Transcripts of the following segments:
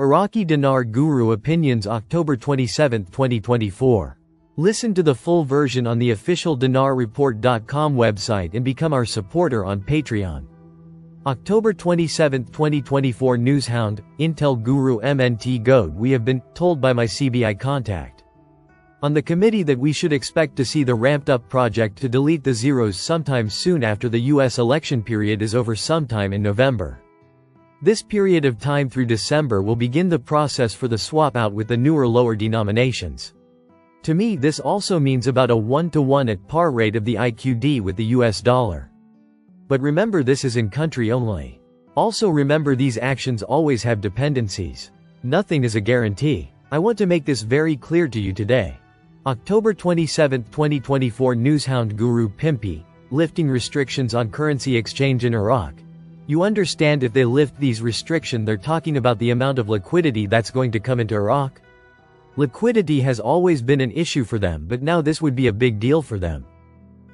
Iraqi Dinar Guru Opinions October 27, 2024. Listen to the full version on the official dinarreport.com website and become our supporter on Patreon. October 27, 2024 Newshound, Intel Guru MNT Goad. We have been told by my CBI contact on the committee that we should expect to see the ramped-up project to delete the zeros sometime soon after the US election period is over sometime in November. This period of time through December will begin the process for the swap out with the newer lower denominations. To me, this also means about a 1-to-1 at par rate of the IQD with the US dollar. But remember, this is in country only. Also remember, these actions always have dependencies. Nothing is a guarantee. I want to make this very clear to you today. October 27, 2024 Newshound Guru Pimpy, lifting restrictions on currency exchange in Iraq. You understand, if they lift these restrictions, they're talking about the amount of liquidity that's going to come into Iraq. Liquidity has always been an issue for them, but now this would be a big deal for them.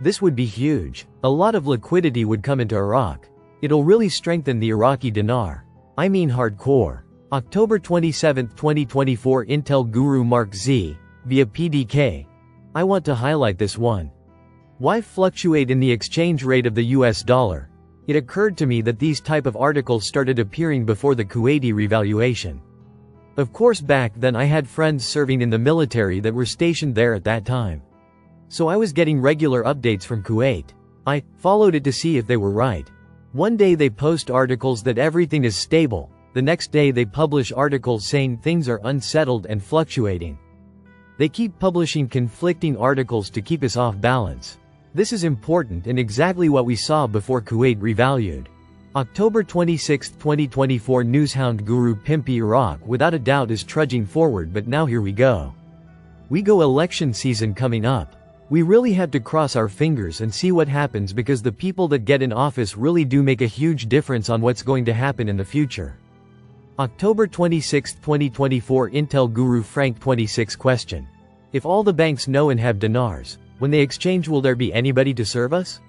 This would be huge. A lot of liquidity would come into Iraq. It'll really strengthen the Iraqi dinar. I mean hardcore. October 27, 2024 Intel Guru Mark Z, via PDK. I want to highlight this one. Why fluctuate in the exchange rate of the US dollar? It occurred to me that these type of articles started appearing before the Kuwaiti revaluation. Of course, back then I had friends serving in the military that were stationed there at that time. So I was getting regular updates from Kuwait. I followed it to see if they were right. One day they post articles that everything is stable. The next day they publish articles saying things are unsettled and fluctuating. They keep publishing conflicting articles to keep us off balance. This is important and exactly what we saw before Kuwait revalued. October 26, 2024 Newshound Guru Pimpy. Iraq without a doubt is trudging forward, but now here we go. Election season coming up. We really have to cross our fingers and see what happens, because the people that get in office really do make a huge difference on what's going to happen in the future. October 26, 2024 Intel Guru Frank 26 Question. If all the banks know and have dinars, when they exchange, will there be anybody to serve us?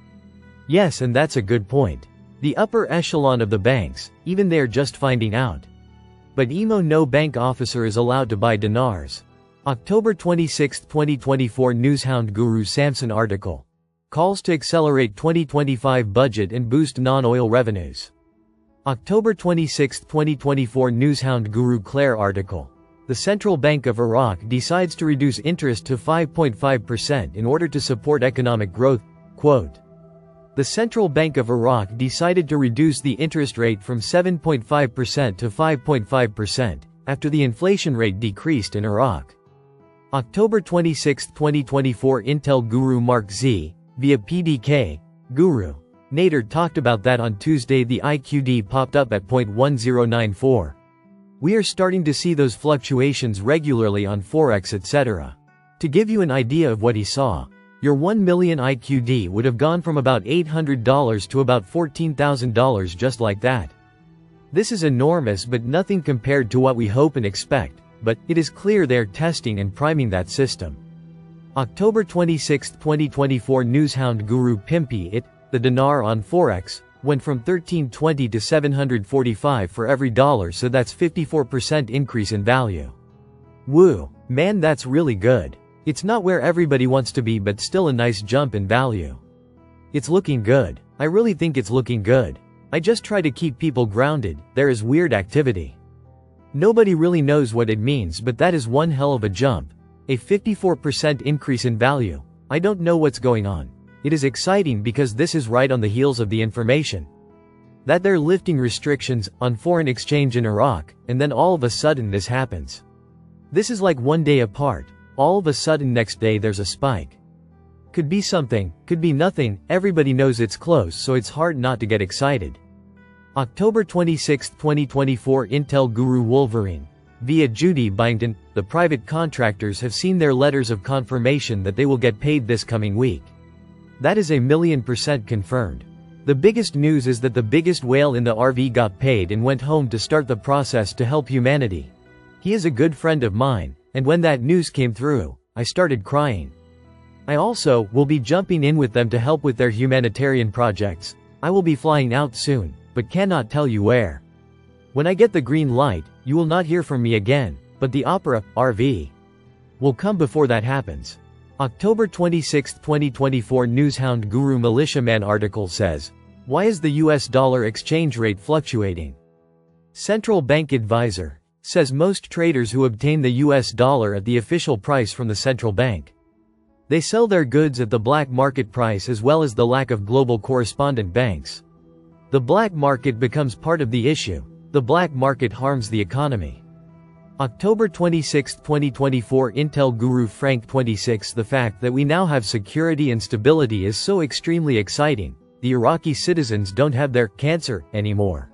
Yes, and that's a good point. The upper echelon of the banks, even they're just finding out. But no bank officer is allowed to buy dinars. October 26, 2024 Newshound Guru Samson article. Calls to accelerate 2025 budget and boost non-oil revenues. October 26, 2024 Newshound Guru Claire article. The Central Bank of Iraq decides to reduce interest to 5.5% in order to support economic growth. Quote. The Central Bank of Iraq decided to reduce the interest rate from 7.5% to 5.5% after the inflation rate decreased in Iraq. October 26, 2024 Intel Guru Mark Z, via PDK, Guru. Nader talked about that on Tuesday. The IQD popped up at 0.1094. We are starting to see those fluctuations regularly on Forex, etc. To give you an idea of what he saw, your 1 million IQD would have gone from about $800 to about $14,000 just like that. This is enormous, but nothing compared to what we hope and expect, but it is clear they're testing and priming that system. October 26, 2024 Newshound Guru Pimpy. The dinar on Forex went from 1320 to 745 for every dollar, so that's 54% increase in value. Woo, man, that's really good. It's not where everybody wants to be, but still a nice jump in value. It's looking good. I really think it's looking good. I just try to keep people grounded. There is weird activity. Nobody really knows what it means, but that is one hell of a jump. A 54% increase in value. I don't know what's going on. It is exciting because this is right on the heels of the information that they're lifting restrictions on foreign exchange in Iraq, and then all of a sudden this happens. This is like one day apart. All of a sudden next day there's a spike. Could be something, could be nothing. Everybody knows it's close, so it's hard not to get excited. October 26, 2024 Intel Guru Wolverine, via Judy Byington. The private contractors have seen their letters of confirmation that they will get paid this coming week. That is 1,000,000% confirmed. The biggest news is that the biggest whale in the RV got paid and went home to start the process to help humanity. He is a good friend of mine, and when that news came through, I started crying. I also will be jumping in with them to help with their humanitarian projects. I will be flying out soon, but cannot tell you where. When I get the green light, you will not hear from me again, but the opera, RV, will come before that happens. October 26, 2024 Newshound Guru Militiaman article says, why is the US dollar exchange rate fluctuating? Central Bank Advisor says most traders who obtain the US dollar at the official price from the central bank. They sell their goods at the black market price as well as the lack of global correspondent banks. The black market becomes part of the issue. The black market harms the economy. October 26, 2024 Intel Guru Frank 26 The fact that we now have security and stability is so extremely exciting. The Iraqi citizens don't have their cancer anymore.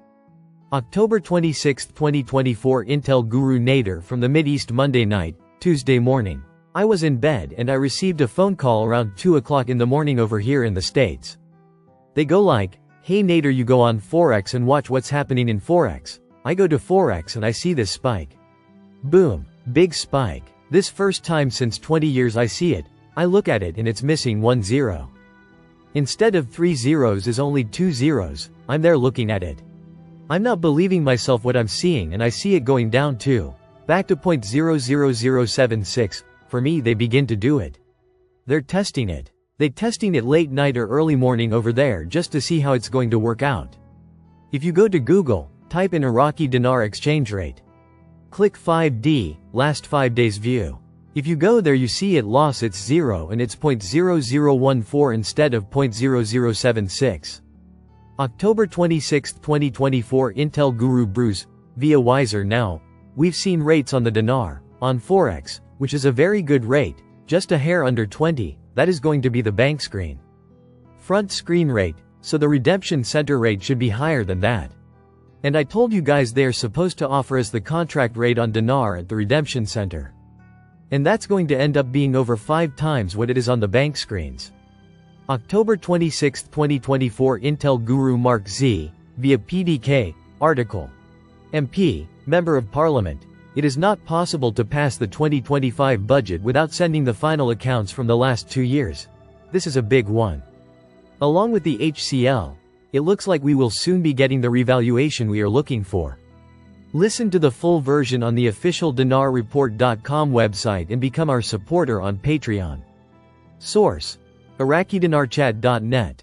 October 26, 2024 Intel Guru Nader from the Mideast Monday night, Tuesday morning. I was in bed and I received a phone call around 2 o'clock in the morning over here in the States. They go like, hey Nader, you go on Forex and watch what's happening in Forex. I go to Forex and I see this spike. Boom. Big spike. This first time since 20 years I see it. I look at it and it's missing 1 0. Instead of 3 zeros is only 2 zeros. I'm there looking at it. I'm not believing myself what I'm seeing and I see it going down too. Back to 0.00076. For me they begin to do it. They're testing it. They testing it late night or early morning over there just to see how it's going to work out. If you go to Google, type in Iraqi Dinar exchange rate. Click 5D, last 5 days view. If you go there you see it lost its 0 and it's 0.0014 instead of 0.0076. October 26, 2024 Intel Guru Bruce, via Wiser Now. We've seen rates on the dinar, on Forex, which is a very good rate, just a hair under 20, that is going to be the bank screen. Front screen rate, so the redemption center rate should be higher than that. And I told you guys they are supposed to offer us the contract rate on dinar at the redemption center. And that's going to end up being over 5 times what it is on the bank screens. October 26, 2024 Intel Guru Mark Z, via PDK, article. MP, Member of Parliament, it is not possible to pass the 2025 budget without sending the final accounts from the last 2 years. This is a big one. Along with the HCL, it looks like we will soon be getting the revaluation we are looking for. Listen to the full version on the official dinarreport.com website and become our supporter on Patreon. Source: IraqiDinarChat.net